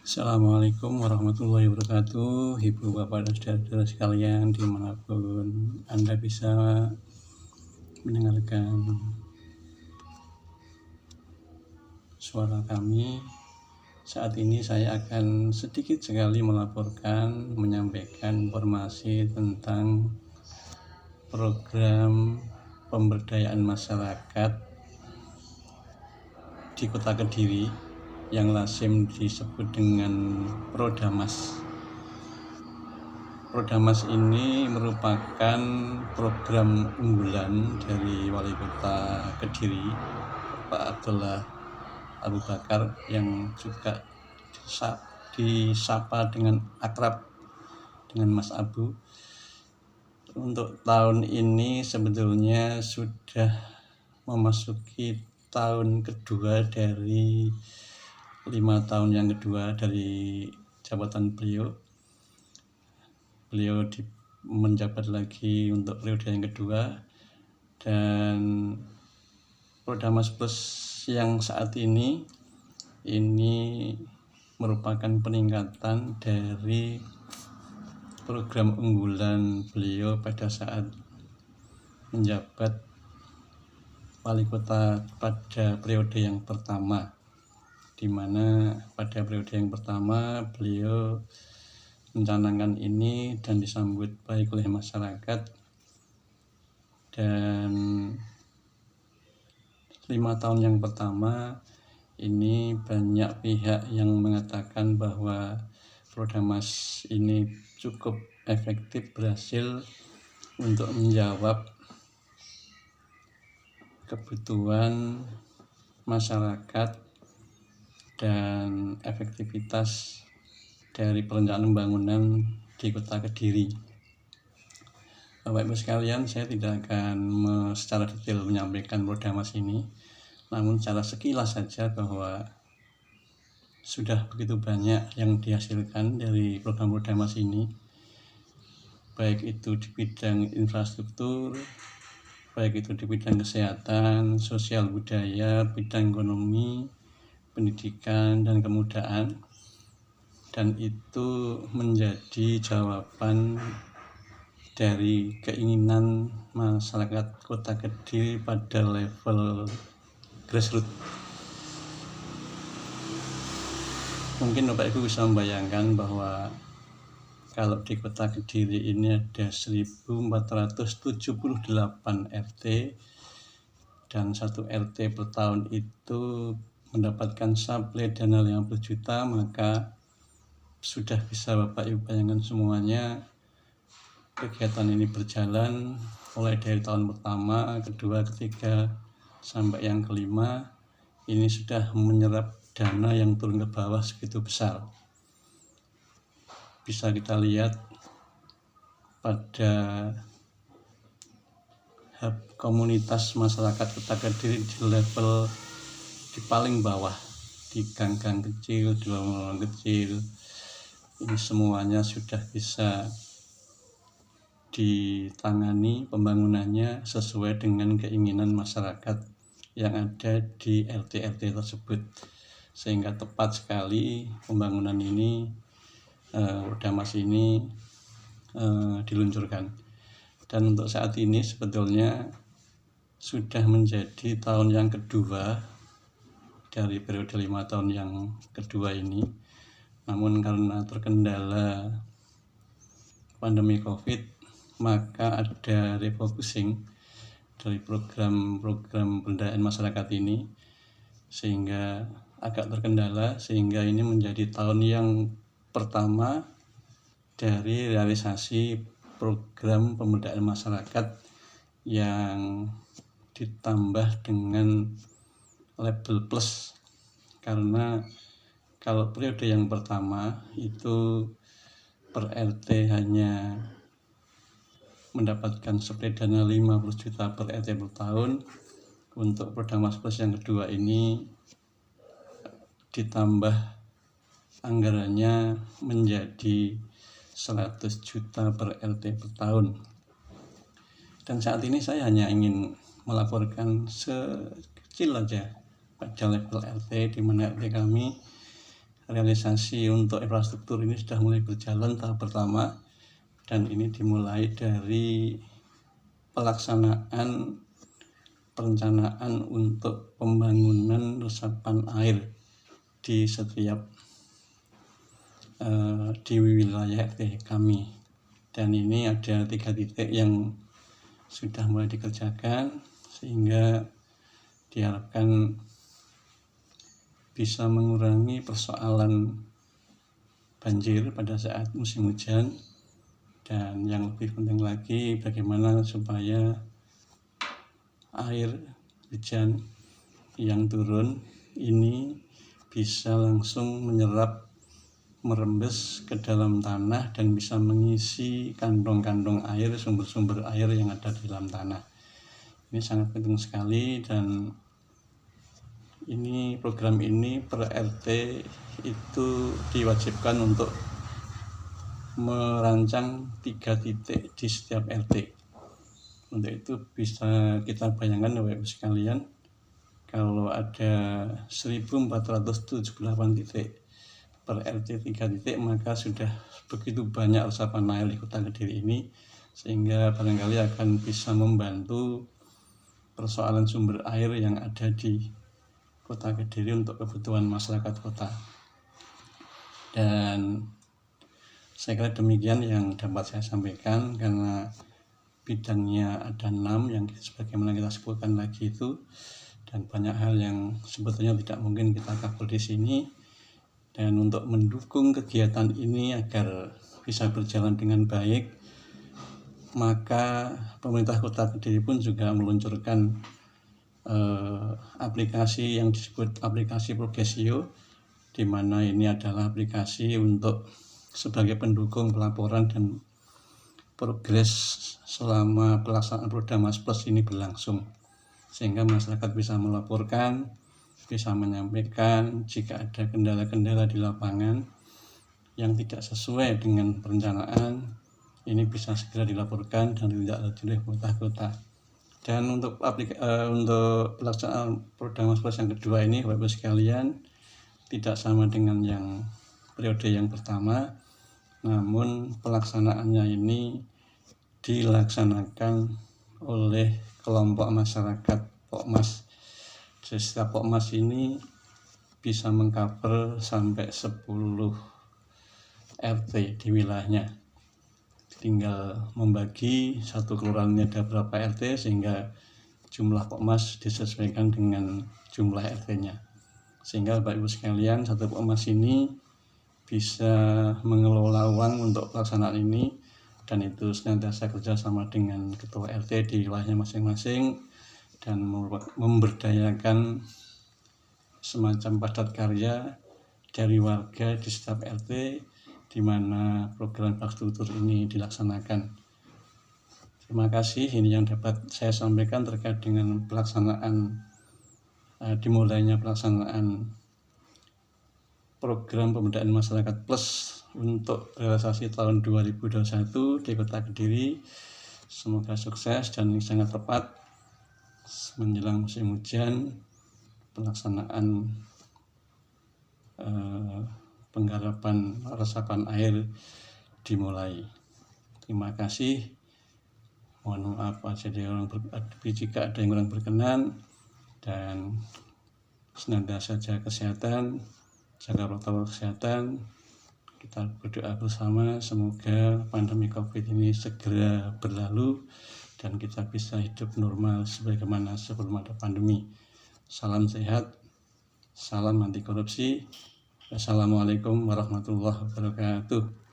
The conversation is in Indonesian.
Assalamualaikum warahmatullahi wabarakatuh, Ibu, Bapak, dan saudara-saudara sekalian dimanapun Anda bisa mendengarkan suara kami. Saat ini saya akan sedikit sekali menyampaikan informasi tentang program pemberdayaan masyarakat di Kota Kediri yang lazim disebut dengan Prodamas. Prodamas ini merupakan program unggulan dari Wali Kota Kediri, Pak Abdullah Abu Bakar, yang juga disapa dengan akrab dengan Mas Abu. Untuk tahun ini sebetulnya sudah memasuki tahun kedua dari 5 tahun yang kedua dari jabatan beliau. Beliau menjabat lagi untuk periode yang kedua, dan Prodamas Plus yang saat ini merupakan peningkatan dari program unggulan beliau pada saat menjabat wali kota pada periode yang pertama, di mana pada periode yang pertama beliau mencanangkan ini dan disambut baik oleh masyarakat. Dan 5 tahun yang pertama ini banyak pihak yang mengatakan bahwa Prodamas ini cukup efektif, berhasil untuk menjawab kebutuhan masyarakat dan efektivitas dari perencanaan pembangunan di Kota Kediri. Bapak Ibu sekalian, saya tidak akan secara detail menyampaikan Prodamas ini, namun secara sekilas saja bahwa sudah begitu banyak yang dihasilkan dari program Prodamas ini, baik itu di bidang infrastruktur, baik itu di bidang kesehatan, sosial budaya, bidang ekonomi, pendidikan, dan kemudaan. Dan itu menjadi jawaban dari keinginan masyarakat Kota Kediri pada level grassroots. Mungkin Bapak Ibu bisa membayangkan bahwa kalau di Kota Kediri ini ada 1478 RT, dan satu RT per tahun itu mendapatkan suplai dana 50 juta, maka sudah bisa Bapak Ibu bayangkan semuanya kegiatan ini berjalan mulai dari tahun pertama, kedua, ketiga, sampai yang kelima. Ini sudah menyerap dana yang turun ke bawah segitu besar. Bisa kita lihat pada hub komunitas masyarakat Kota Kediri di level di paling bawah, di gang-gang kecil, di lorong-lorong kecil. Ini semuanya sudah bisa ditangani pembangunannya sesuai dengan keinginan masyarakat yang ada di RT-RT tersebut, sehingga tepat sekali pembangunan ini, Prodamas ini diluncurkan. Dan untuk saat ini sebetulnya sudah menjadi tahun yang kedua dari periode 5 tahun yang kedua ini, namun karena terkendala pandemi COVID, maka ada refocusing dari program-program pemberdayaan masyarakat ini, sehingga agak terkendala, sehingga ini menjadi tahun yang pertama dari realisasi program pemberdayaan masyarakat yang ditambah dengan label plus. Karena kalau periode yang pertama itu per RT hanya mendapatkan suplai dana 50 juta per RT per tahun, untuk Prodamas Plus yang kedua ini ditambah anggarannya menjadi 100 juta per RT per tahun. Dan saat ini saya hanya ingin melaporkan sekecil aja pada level RT, di mana RT kami realisasi untuk infrastruktur ini sudah mulai berjalan tahap pertama, dan ini dimulai dari pelaksanaan perencanaan untuk pembangunan resapan air di setiap di wilayah RT kami. Dan ini ada 3 titik yang sudah mulai dikerjakan, sehingga diharapkan bisa mengurangi persoalan banjir pada saat musim hujan. Dan yang lebih penting lagi, bagaimana supaya air hujan yang turun ini bisa langsung menyerap, merembes ke dalam tanah dan bisa mengisi kantong-kantong air, sumber-sumber air yang ada di dalam tanah. Ini sangat penting sekali, dan ini program ini per RT itu diwajibkan untuk merancang 3 titik di setiap RT. Untuk itu bisa kita bayangkan Bapak Ibu sekalian, kalau ada 1478 titik per RT 3 titik, maka sudah begitu banyak resapan air di Kota Kediri ini, sehingga barangkali akan bisa membantu persoalan sumber air yang ada di Kota Kediri untuk kebutuhan masyarakat kota. Dan saya kira demikian yang dapat saya sampaikan, karena bidangnya ada 6 yang sebagaimana kita sebutkan lagi itu, dan banyak hal yang sebetulnya tidak mungkin kita cover di sini. Dan untuk mendukung kegiatan ini agar bisa berjalan dengan baik, maka pemerintah Kota Kediri pun juga meluncurkan aplikasi yang disebut aplikasi Progresio, di mana ini adalah aplikasi untuk sebagai pendukung pelaporan dan progres selama pelaksanaan program Mas Plus ini berlangsung, sehingga masyarakat bisa melaporkan, bisa menyampaikan jika ada kendala-kendala di lapangan yang tidak sesuai dengan perencanaan. Ini bisa segera dilaporkan dan ditindaklanjuti oleh pemerintah kota. Dan untuk pelaksanaan program Mas Plus yang kedua ini, Bapak Ibu sekalian, tidak sama dengan yang periode yang pertama, namun pelaksanaannya ini dilaksanakan oleh kelompok masyarakat Pokmas. Setiap Pokmas ini bisa mengcover sampai 10 RT di wilayahnya. Tinggal membagi satu kelurahannya ada berapa RT, sehingga jumlah Pokmas disesuaikan dengan jumlah RT-nya. Sehingga Bapak Ibu sekalian, satu Pokmas ini bisa mengelola uang untuk pelaksanaan ini, dan itu senantiasa kerjasama dengan ketua RT di wilayahnya masing-masing, dan memberdayakan semacam padat karya dari warga di setiap RT di mana program infrastruktur ini dilaksanakan. Terima kasih, ini yang dapat saya sampaikan terkait dengan pelaksanaan dimulainya pelaksanaan program pemberdayaan masyarakat Plus untuk realisasi tahun 2021 di Kota Kediri. Semoga sukses dan sangat tepat menjelang musim hujan, pelaksanaan penggarapan resapan air dimulai. Terima kasih. Mohon maaf jika ada yang kurang berkenan, dan senantiasa jaga kesehatan, jaga protokol kesehatan. Kita berdoa bersama semoga pandemi COVID ini segera berlalu dan kita bisa hidup normal sebagaimana sebelum ada pandemi. Salam sehat, salam anti korupsi. Wassalamualaikum warahmatullahi wabarakatuh.